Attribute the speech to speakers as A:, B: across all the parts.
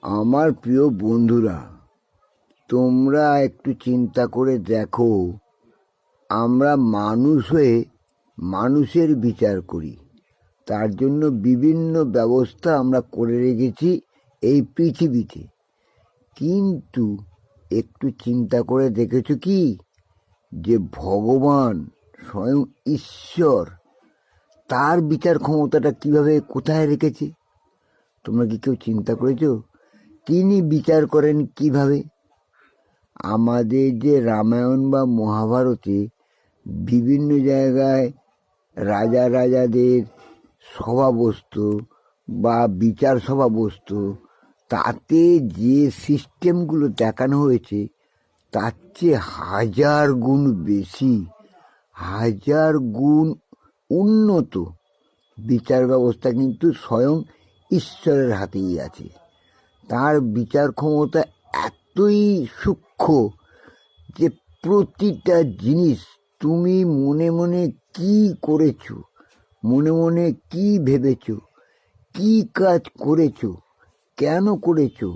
A: আমার প্রিয় বন্ধুরা, তোমরা একটু চিন্তা করে দেখো, আমরা মানুষ হয়ে মানুষের বিচার করি। তার জন্য বিভিন্ন ব্যবস্থা আমরা করে রেখেছি এই পৃথিবীতে। কিন্তু একটু চিন্তা করে দেখেছো কি, যে ভগবান স্বয়ং ঈশ্বর তার বিচার ক্ষমতাটা কিভাবে কোথায় রেখেছে? তোমরা কি কেউ চিন্তা করেছো তিনি বিচার করেন কিভাবে? আমাদের যে রামায়ণ বা মহাভারতে বিভিন্ন জায়গায় রাজাদের সভা বসতো বা বিচার সভা বসতো, তাতে যে সিস্টেমগুলো দেখানো হয়েছে তার চেয়ে হাজার গুণ বেশি, হাজার গুণ উন্নত বিচার ব্যবস্থা কিন্তু স্বয়ং ঈশ্বরের হাতেই আছে। তার বিচার ক্ষমতা এতই সূক্ষ্ম যে প্রতিটা জিনিস তুমি মনে মনে কি করেছো, মনে মনে কি ভেবেছো, কি কাজ করেছো, কেন করেছো,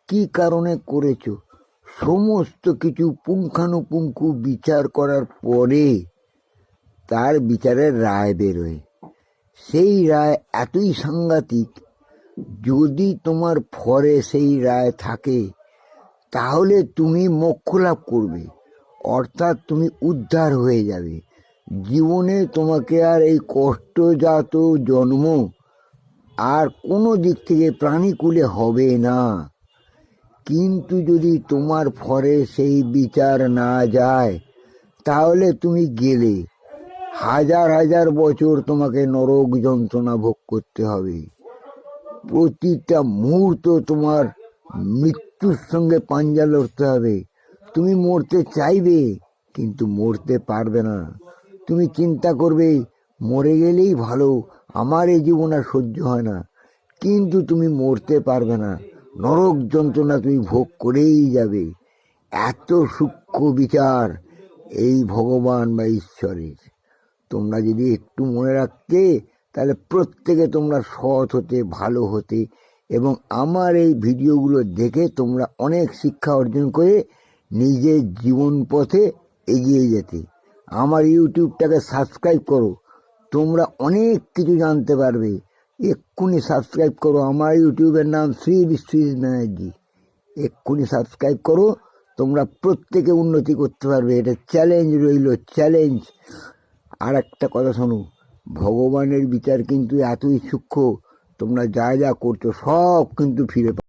A: কি কারণে করেছো, সমস্ত কিছু পুঙ্খানুপুঙ্খ বিচার করার পরে তার বিচারের রায় বেরোয়। সেই রায় এতই সাংঘাতিক, যদি তোমার ফরে সেই রায় থাকে তাহলে তুমি মোক্ষ লাভ করবে, অর্থাৎ তুমি উদ্ধার হয়ে যাবে। জীবনে তোমাকে আর এই কষ্টজাত জন্ম আর কোনো দিক থেকে প্রাণীকুলে হবে না। কিন্তু যদি তোমার ফরে সেই বিচার না যায় তাহলে তুমি গেলে হাজার হাজার বছর তোমাকে নরক যন্ত্রণা ভোগ করতে হবে। প্রতিটা মুহূর্ত তোমার মৃত্যুর সঙ্গে পাঞ্জা লড়তে হবে। তুমি মরতে চাইবে কিন্তু মরতে পারবে না। তুমি চিন্তা করবে মরে গেলেই ভালো, আমার এই জীবন আর সহ্য হয় না, কিন্তু তুমি মরতে পারবে না। নরক যন্ত্রণা তুমি ভোগ করেই যাবে। এত সূক্ষ্ম বিচার এই ভগবান বা ঈশ্বরের। তোমরা যদি একটু মনে রাখতে তাহলে প্রত্যেকে তোমরা সৎ হতে, ভালো হতে এবং আমার এই ভিডিওগুলো দেখে তোমরা অনেক শিক্ষা অর্জন করে নিজের জীবন পথে এগিয়ে যেতে। আমার ইউটিউবটাকে সাবস্ক্রাইব করো, তোমরা অনেক কিছু জানতে পারবে। এক্ষুনি সাবস্ক্রাইব করো। আমার ইউটিউবের নাম শ্রী বিশ্বজিৎ ব্যানার্জি। এক্ষুনি সাবস্ক্রাইব করো, তোমরা প্রত্যেকে উন্নতি করতে পারবে। এটা চ্যালেঞ্জ রইল, চ্যালেঞ্জ। আর একটা কথা শোনো, ভগবানের বিচার কিন্তু এতই সূক্ষ্ম, তোমরা যা যা করছো সব কিন্তু ফিরে